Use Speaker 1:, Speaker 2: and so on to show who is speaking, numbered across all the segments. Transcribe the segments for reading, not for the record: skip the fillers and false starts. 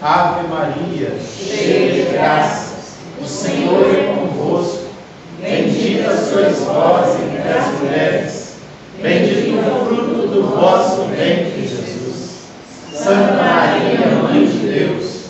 Speaker 1: Ave Maria, cheia de graças, o Senhor é convosco. Bendita sois vós entre as mulheres, bendito o fruto do vosso ventre, Jesus. Santa Maria, Mãe de Deus,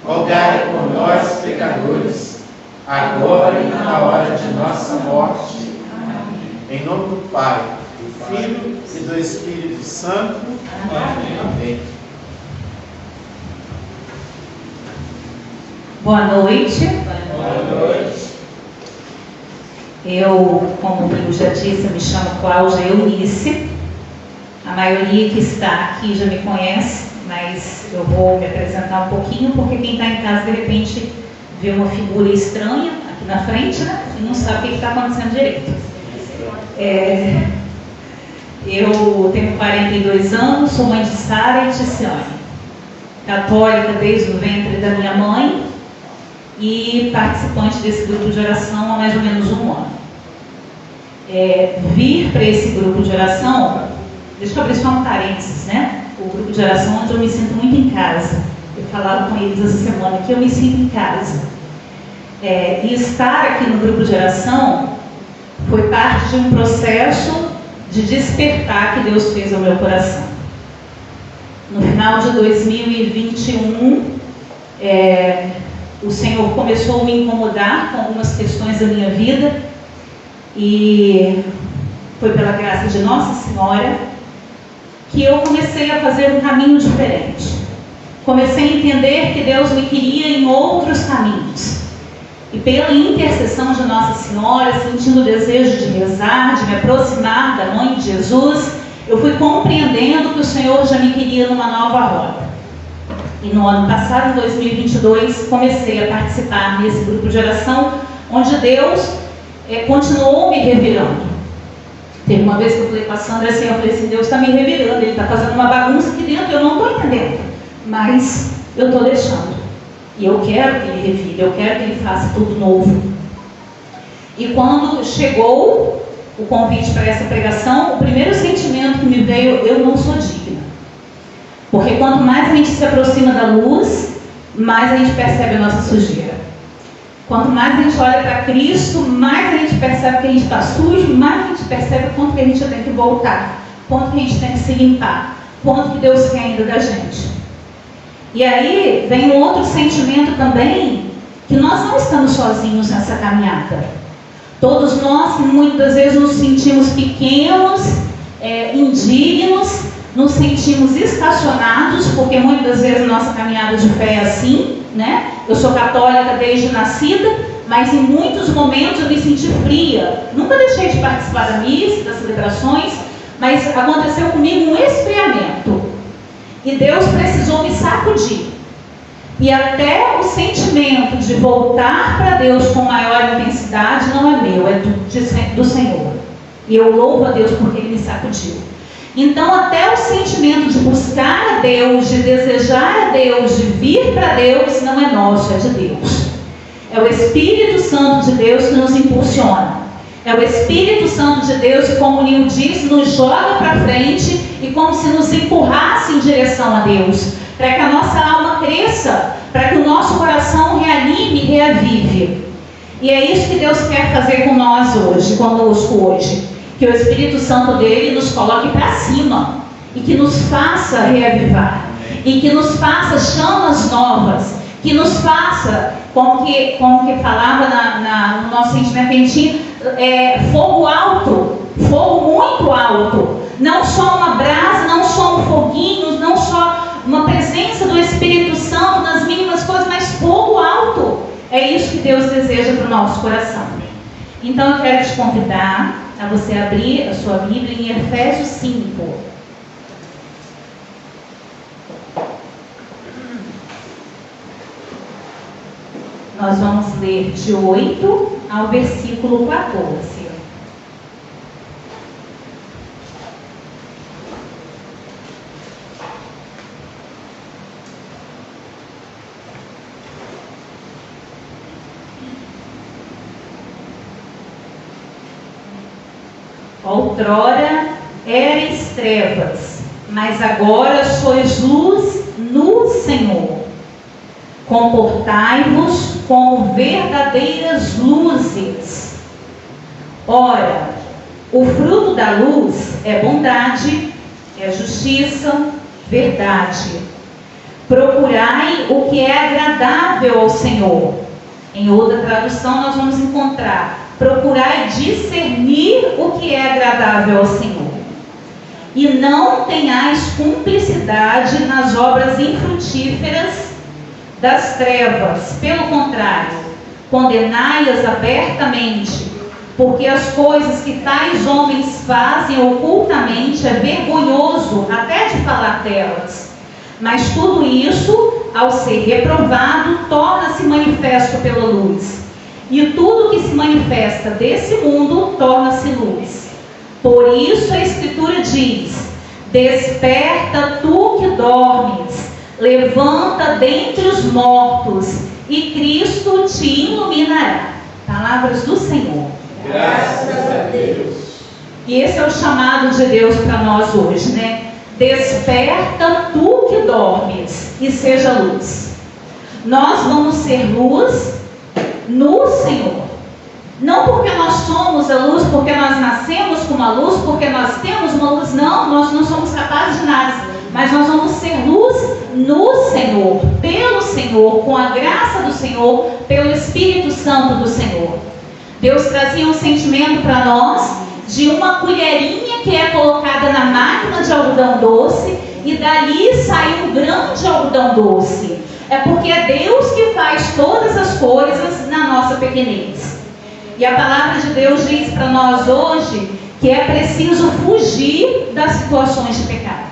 Speaker 1: rogai por nós, pecadores, agora e na hora de nossa morte. Amém. Em nome do Pai, do Filho e do Espírito Santo. Amém. Amém.
Speaker 2: Boa noite.
Speaker 1: Boa noite.
Speaker 2: Eu, como o Rio já disse, me chamo Cláudia Eunice. A maioria que está aqui já me conhece, mas eu vou me apresentar um pouquinho, porque quem está em casa, de repente, vê uma figura estranha aqui na frente, né? E não sabe o que está acontecendo direito. Eu tenho 42 anos, sou mãe de Sara e Ticiane, católica desde o ventre da minha mãe e participante desse grupo de oração há mais ou menos um ano. Vir para esse grupo de oração, deixa eu abrir só um parênteses, né? O grupo de oração onde eu me sinto muito em casa. Eu falava com eles essa semana que eu me sinto em casa. E estar aqui no grupo de oração foi parte de um processo de despertar que Deus fez ao meu coração. No final de 2021, o Senhor começou a me incomodar com algumas questões da minha vida e foi pela graça de Nossa Senhora que eu comecei a fazer um caminho diferente. Comecei a entender que Deus me queria em outros caminhos. E pela intercessão de Nossa Senhora, sentindo o desejo de rezar, de me aproximar da Mãe de Jesus, eu fui compreendendo que o Senhor já me queria numa nova rota. E no ano passado, em 2022, comecei a participar nesse grupo de oração, onde Deus continuou me revelando. Teve uma vez que eu falei com a Sandra assim, eu falei assim, Deus está me revelando, Ele está fazendo uma bagunça aqui dentro, eu não estou entendendo, mas eu estou deixando. E eu quero que Ele revele, eu quero que Ele faça tudo novo. E quando chegou o convite para essa pregação, o primeiro sentimento que me veio, eu não sou digna. Porque quanto mais a gente se aproxima da luz, mais a gente percebe a nossa sujeira. Quanto mais a gente olha para Cristo, mais a gente percebe que a gente está sujo, mais a gente percebe o quanto que a gente tem que voltar, quanto que a gente tem que se limpar, quanto que Deus quer ainda da gente. E aí vem um outro sentimento também, que nós não estamos sozinhos nessa caminhada. Todos nós, muitas vezes, nos sentimos pequenos, indignos, nos sentimos estacionados, porque muitas vezes a nossa caminhada de fé é assim, né? Eu sou católica desde nascida, mas em muitos momentos eu me senti fria. Nunca deixei de participar da missa, das celebrações, mas aconteceu comigo um esfriamento. E Deus precisou me sacudir. E até o sentimento de voltar para Deus com maior intensidade não é meu, é do Senhor. E eu louvo a Deus porque Ele me sacudiu. Então até o sentimento de buscar a Deus, de desejar a Deus, de vir para Deus, não é nosso, é de Deus. É o Espírito Santo de Deus que nos impulsiona. É o Espírito Santo de Deus que, como o Nil disse, nos joga para frente e como se nos empurrasse em direção a Deus, para que a nossa alma cresça, para que o nosso coração reanime e reavive. E é isso que Deus quer fazer com nós hoje, conosco hoje. Que o Espírito Santo dele nos coloque para cima e que nos faça reavivar e que nos faça chamas novas, que nos faça, como que falava no nosso sentimento, a gente tinha fogo alto, fogo muito alto, não só uma brasa, não só um foguinho, não só uma presença do Espírito Santo nas mínimas coisas, mas fogo alto. É isso que Deus deseja para o nosso coração. Então eu quero te convidar a você abrir a sua Bíblia em Efésios 5. Nós vamos ler de 8 ao versículo 14. Outrora erais trevas, mas agora sois luz no Senhor. comportai-vos como verdadeiras luzes. Ora, o fruto da luz é bondade, é justiça, verdade. Procurai o que é agradável ao Senhor. Em outra tradução nós vamos encontrar: procurai discernir o que é agradável ao Senhor. E não tenhais cumplicidade nas obras infrutíferas das trevas. Pelo contrário, condenai-as abertamente, porque as coisas que tais homens fazem ocultamente é vergonhoso até de falar delas. Mas tudo isso, ao ser reprovado, torna-se manifesto pela luz. E tudo que se manifesta desse mundo torna-se luz. Por isso a Escritura diz: desperta tu que dormes, levanta dentre os mortos, e Cristo te iluminará. Palavras do Senhor.
Speaker 1: Graças a Deus.
Speaker 2: E esse é o chamado de Deus para nós hoje, né? Desperta tu que dormes e seja luz. Nós vamos ser luz no Senhor. Não porque nós somos a luz, porque nós nascemos com uma luz, porque nós temos uma luz. Não, nós não somos capazes de nada. Mas nós vamos ser luz no Senhor, pelo Senhor, com a graça do Senhor, pelo Espírito Santo do Senhor. Deus trazia um sentimento para nós de uma colherinha que é colocada na máquina de algodão doce, e dali sai um grão de algodão doce. É porque é Deus que faz todas as coisas na nossa pequenez. E a palavra de Deus diz para nós hoje que é preciso fugir das situações de pecado.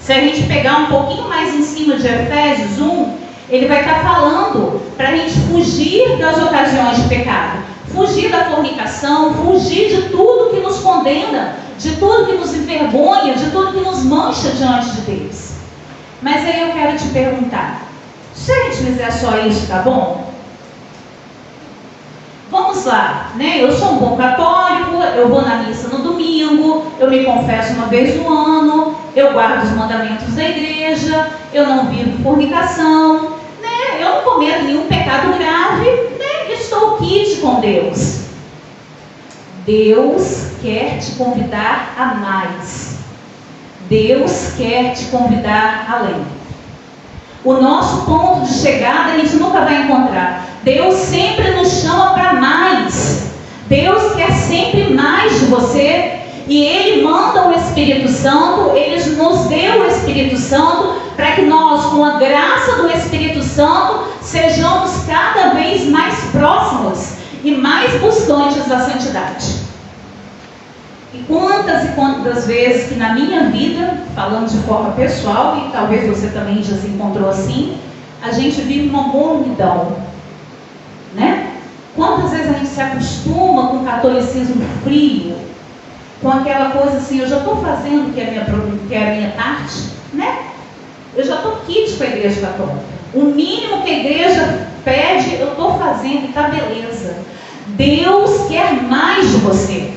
Speaker 2: Se a gente pegar um pouquinho mais em cima de Efésios 1, ele vai estar falando para a gente fugir das ocasiões de pecado. Fugir da fornicação, fugir de tudo que nos condena, de tudo que nos envergonha, de tudo que nos mancha diante de Deus. Mas aí eu quero te perguntar, se a gente fizer só isso, tá bom? Vamos lá, né? Eu sou um bom católico, eu vou na missa no domingo, eu me confesso uma vez no ano, eu guardo os mandamentos da igreja, eu não vivo fornicação, né? Eu não cometo nenhum pecado grave, né? Estou quitte com Deus. Deus quer te convidar a mais. Deus quer te convidar além. O nosso ponto de chegada a gente nunca vai encontrar. Deus sempre nos chama para mais. Deus quer sempre mais de você. E Ele manda o Espírito Santo. Ele nos deu o Espírito Santo para que nós, com a graça do Espírito Santo, sejamos cada vez mais próximos e mais buscantes da santidade. E quantas vezes que na minha vida, falando de forma pessoal, e talvez você também já se encontrou assim, a gente vive uma mornidão, né? Quantas vezes a gente se acostuma com o catolicismo frio, com aquela coisa assim, eu já estou fazendo o que é a minha parte, né? Eu já estou quitte com a igreja católica. O mínimo que a igreja pede, eu estou fazendo e está beleza. Deus quer mais de você.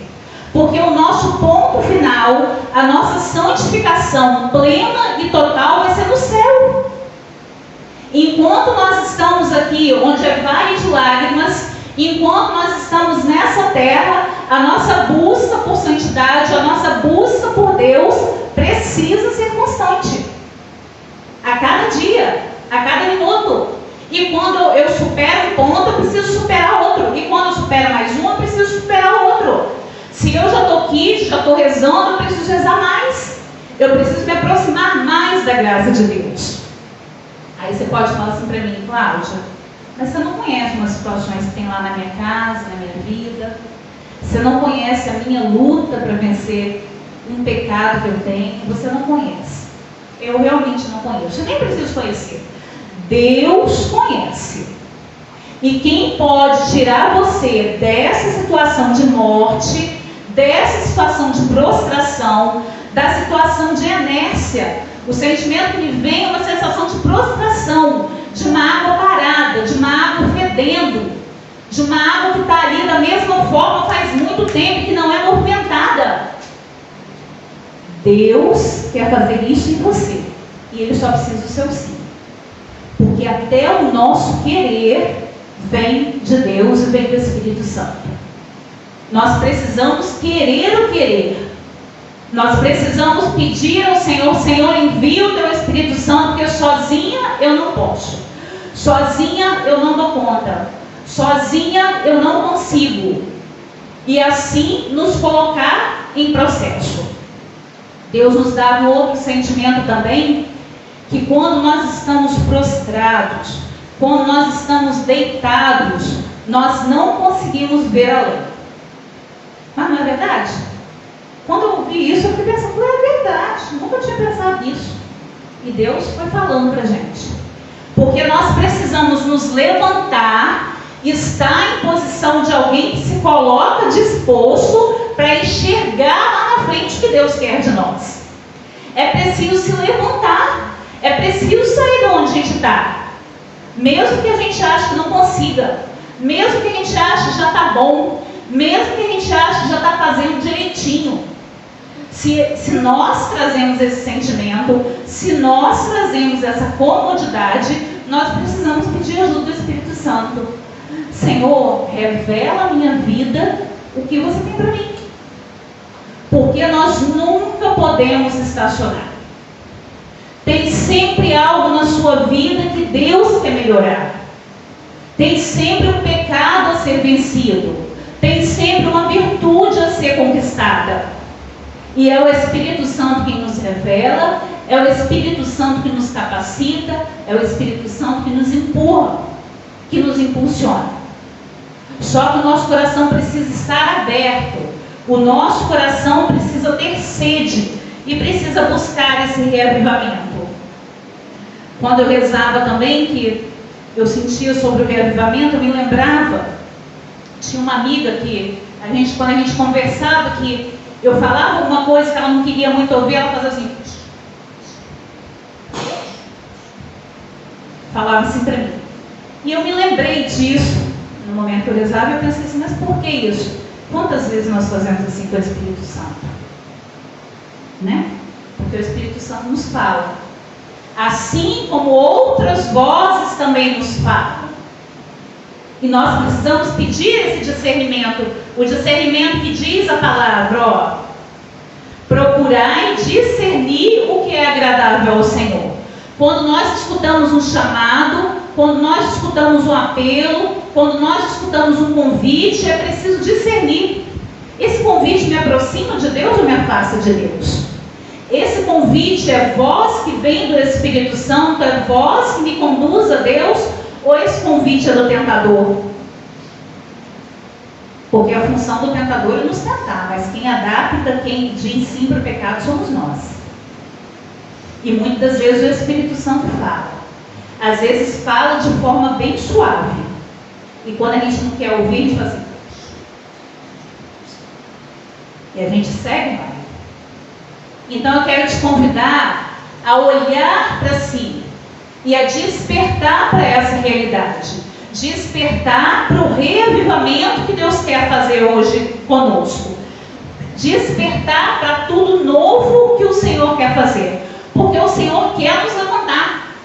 Speaker 2: Porque o nosso ponto final, a nossa santificação plena e total vai ser no céu. Enquanto nós estamos aqui, onde é vale de lágrimas, enquanto nós estamos nessa terra, a nossa busca por santidade, a nossa busca por Deus precisa ser constante. A cada dia, a cada minuto. E quando eu supero um ponto, eu preciso superar outro. E quando eu supero mais um, eu preciso superar outro. Se eu já estou aqui, já estou rezando, eu preciso rezar mais. Eu preciso me aproximar mais da graça de Deus. Aí você pode falar assim para mim, Cláudia, mas você não conhece umas situações que tem lá na minha casa, na minha vida. Você não conhece a minha luta para vencer um pecado que eu tenho. Você não conhece. Eu realmente não conheço. Eu nem preciso conhecer. Deus conhece. E quem pode tirar você dessa situação de morte, dessa situação de prostração, da situação de inércia, o sentimento que me vem é uma sensação de prostração, de uma água parada, de uma água fedendo, de uma água que está ali da mesma forma faz muito tempo, que não é movimentada. Deus quer fazer isso em você, e Ele só precisa do seu sim. Porque Porque até o nosso querer vem de Deus e vem do Espírito Santo. Nós precisamos querer o querer. Nós precisamos pedir ao Senhor: Senhor, envia o teu Espírito Santo, porque sozinha eu não posso. Sozinha eu não dou conta. Sozinha eu não consigo. E assim nos colocar em processo. Deus nos dá um outro sentimento também, que quando nós estamos prostrados, quando nós estamos deitados, nós não conseguimos ver além. Mas não é verdade? Quando eu ouvi isso, eu fiquei pensando: é verdade, nunca tinha pensado nisso. E Deus foi falando para a gente. Porque nós precisamos nos levantar, estar em posição de alguém que se coloca disposto para enxergar lá na frente o que Deus quer de nós. É preciso se levantar, é preciso sair de onde a gente está. Mesmo que a gente ache que não consiga, mesmo que a gente ache que já está bom, mesmo que a gente ache que já está fazendo direitinho. Se nós trazemos esse sentimento, se nós trazemos essa comodidade, nós precisamos pedir ajuda do Espírito Santo. Senhor, revela a minha vida o que você tem para mim. Porque nós nunca podemos estacionar. Tem sempre algo na sua vida que Deus quer melhorar. Tem sempre um pecado a ser vencido. Tem sempre uma virtude a ser conquistada. E é o Espírito Santo quem nos revela, é o Espírito Santo que nos capacita, é o Espírito Santo que nos empurra, que nos impulsiona. Só que o nosso coração precisa estar aberto, o nosso coração precisa ter sede e precisa buscar esse reavivamento. Quando eu rezava também, que eu sentia sobre o reavivamento, eu me lembrava, tinha uma amiga que, quando a gente conversava, que eu falava alguma coisa que ela não queria muito ouvir, ela fazia assim. Falava assim para mim. E eu me lembrei disso, no momento que eu rezava, eu pensei assim: mas por que isso? Quantas vezes nós fazemos assim com o Espírito Santo? Né? Porque o Espírito Santo nos fala. Assim como outras vozes também nos falam. E nós precisamos pedir esse discernimento. O discernimento que diz a palavra, ó: procurai discernir o que é agradável ao Senhor. Quando nós escutamos um chamado, quando nós escutamos um apelo, quando nós escutamos um convite, é preciso discernir. Esse convite me aproxima de Deus ou me afasta de Deus? Esse convite é voz que vem do Espírito Santo, é voz que me conduz a Deus, ou esse convite é do tentador? Porque a função do tentador é nos tentar, mas quem adapta, quem diz sim para o pecado somos nós. E muitas vezes o Espírito Santo fala. Às vezes fala de forma bem suave. E quando a gente não quer ouvir, a gente fala assim. E a gente segue mais. Então eu quero te convidar a olhar para si e a despertar para essa realidade. Despertar para o reavivamento que Deus quer fazer hoje conosco. Despertar para tudo novo que o Senhor quer fazer. Porque o Senhor quer nos levantar.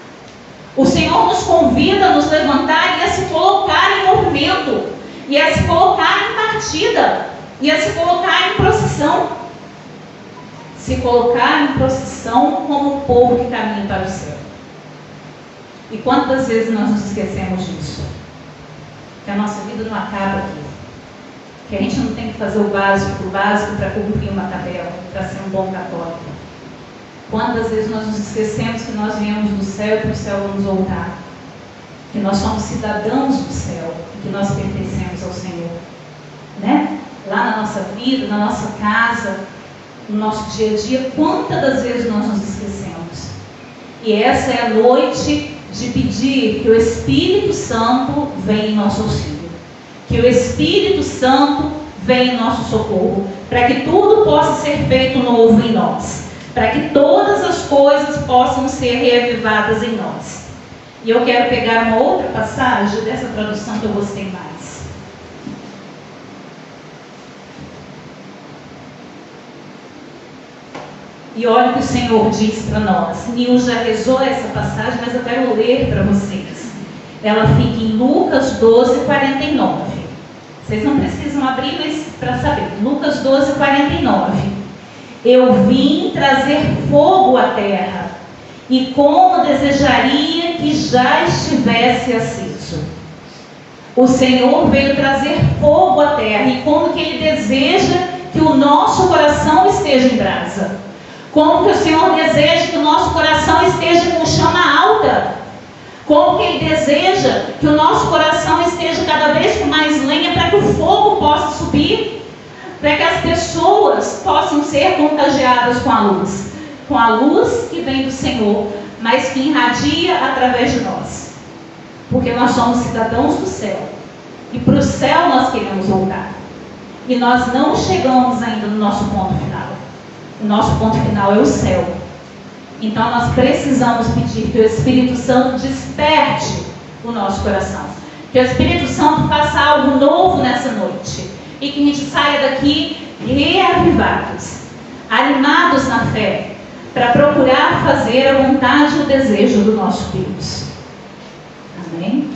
Speaker 2: O Senhor nos convida a nos levantar e a se colocar em movimento. E a se colocar em partida. E a se colocar em procissão. Se colocar em procissão como um povo que caminha para o céu. E quantas vezes nós nos esquecemos disso? Que a nossa vida não acaba aqui. Que a gente não tem que fazer o básico para cumprir uma tabela, para ser um bom católico. Quantas vezes nós nos esquecemos que nós viemos do céu e para o céu vamos voltar? Que nós somos cidadãos do céu e que nós pertencemos ao Senhor. Né? Lá na nossa vida, na nossa casa, no nosso dia a dia, quantas das vezes nós nos esquecemos? E essa é a noite de pedir que o Espírito Santo venha em nosso auxílio, que o Espírito Santo venha em nosso socorro, para que tudo possa ser feito novo em nós, para que todas as coisas possam ser reavivadas em nós. E eu quero pegar uma outra passagem dessa tradução que eu gostei mais. E olha o que o Senhor diz para nós. Nil já rezou essa passagem, mas eu quero ler para vocês. Ela fica em Lucas 12, 49. Vocês não precisam abrir, mas para saber. Lucas 12, 49. Eu vim trazer fogo à terra, e como desejaria que já estivesse aceso. O Senhor veio trazer fogo à terra, e como que Ele deseja que o nosso coração esteja em brasa. Como que o Senhor deseja que o nosso coração esteja com chama alta. Como que Ele deseja que o nosso coração esteja cada vez com mais lenha, para que o fogo possa subir, para que as pessoas possam ser contagiadas com a luz que vem do Senhor, mas que irradia através de nós, porque nós somos cidadãos do céu, e para o céu nós queremos voltar, e nós não chegamos ainda no nosso ponto final. O nosso ponto final é o céu. Então nós precisamos pedir que o Espírito Santo desperte o nosso coração, que o Espírito Santo faça algo novo nessa noite, e que a gente saia daqui reavivados, animados na fé, para procurar fazer a vontade e o desejo do nosso Deus. Amém?